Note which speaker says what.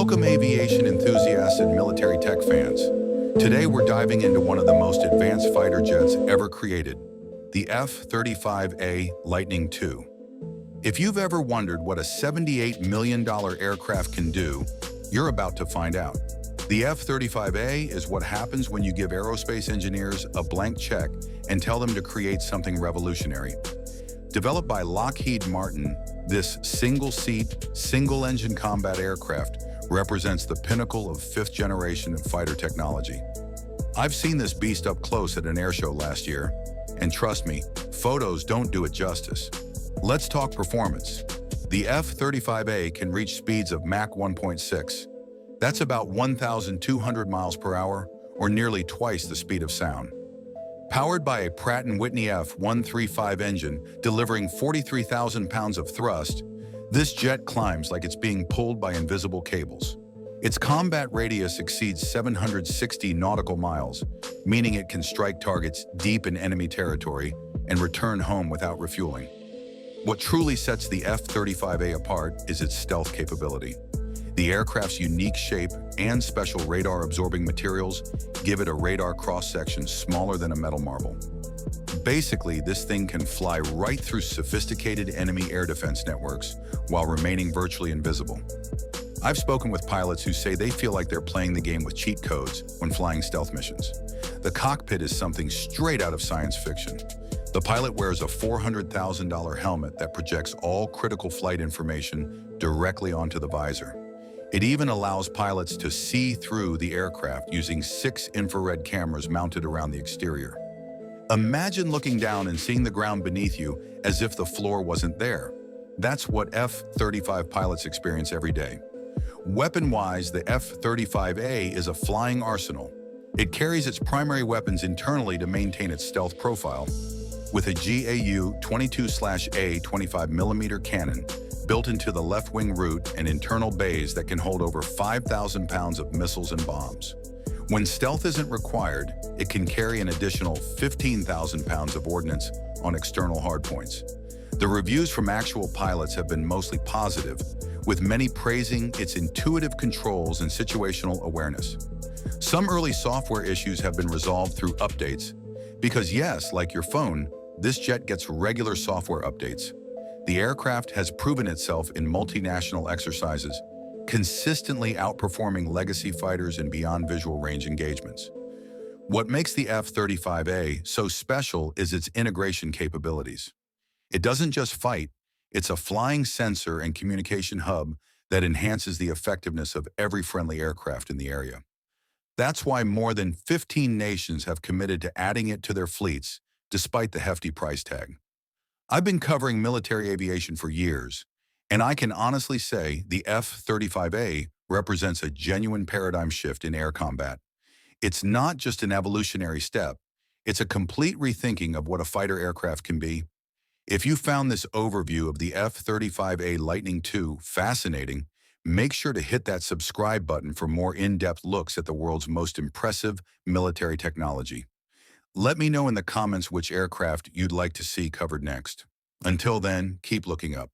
Speaker 1: Welcome aviation enthusiasts and military tech fans. Today we're diving into one of the most advanced fighter jets ever created, the F-35A Lightning II. If you've ever wondered what a $78 million aircraft can do, you're about to find out. The F-35A is what happens when you give aerospace engineers a blank check and tell them to create something revolutionary. Developed by Lockheed Martin, this single-seat, single-engine combat aircraft represents the pinnacle of fifth generation of fighter technology. I've seen this beast up close at an air show last year, and trust me, photos don't do it justice. Let's talk performance. The F-35A can reach speeds of Mach 1.6. That's about 1,200 miles per hour, or nearly twice the speed of sound. Powered by a Pratt & Whitney F135 engine delivering 43,000 pounds of thrust, this jet climbs like it's being pulled by invisible cables. Its combat radius exceeds 760 nautical miles, meaning it can strike targets deep in enemy territory and return home without refueling. What truly sets the F-35A apart is its stealth capability. The aircraft's unique shape and special radar-absorbing materials give it a radar cross-section smaller than a metal marble. Basically, this thing can fly right through sophisticated enemy air defense networks while remaining virtually invisible. I've spoken with pilots who say they feel like they're playing the game with cheat codes when flying stealth missions. The cockpit is something straight out of science fiction. The pilot wears a $400,000 helmet that projects all critical flight information directly onto the visor. It even allows pilots to see through the aircraft using 6 infrared cameras mounted around the exterior. Imagine looking down and seeing the ground beneath you as if the floor wasn't there. That's what F-35 pilots experience every day. Weapon-wise, the F-35A is a flying arsenal. It carries its primary weapons internally to maintain its stealth profile, with a GAU 22/A 25mm cannon built into the left wing root and internal bays that can hold over 5,000 pounds of missiles and bombs. When stealth isn't required, it can carry an additional 15,000 pounds of ordnance on external hardpoints. The reviews from actual pilots have been mostly positive, with many praising its intuitive controls and situational awareness. Some early software issues have been resolved through updates, because yes, like your phone, this jet gets regular software updates. The aircraft has proven itself in multinational exercises, consistently outperforming legacy fighters in beyond visual range engagements. What makes the F-35A so special is its integration capabilities. It doesn't just fight, it's a flying sensor and communication hub that enhances the effectiveness of every friendly aircraft in the area. That's why more than 15 nations have committed to adding it to their fleets, despite the hefty price tag. I've been covering military aviation for years, and I can honestly say the F-35A represents a genuine paradigm shift in air combat. It's not just an evolutionary step, it's a complete rethinking of what a fighter aircraft can be. If you found this overview of the F-35A Lightning II fascinating, make sure to hit that subscribe button for more in-depth looks at the world's most impressive military technology. Let me know in the comments which aircraft you'd like to see covered next. Until then, keep looking up.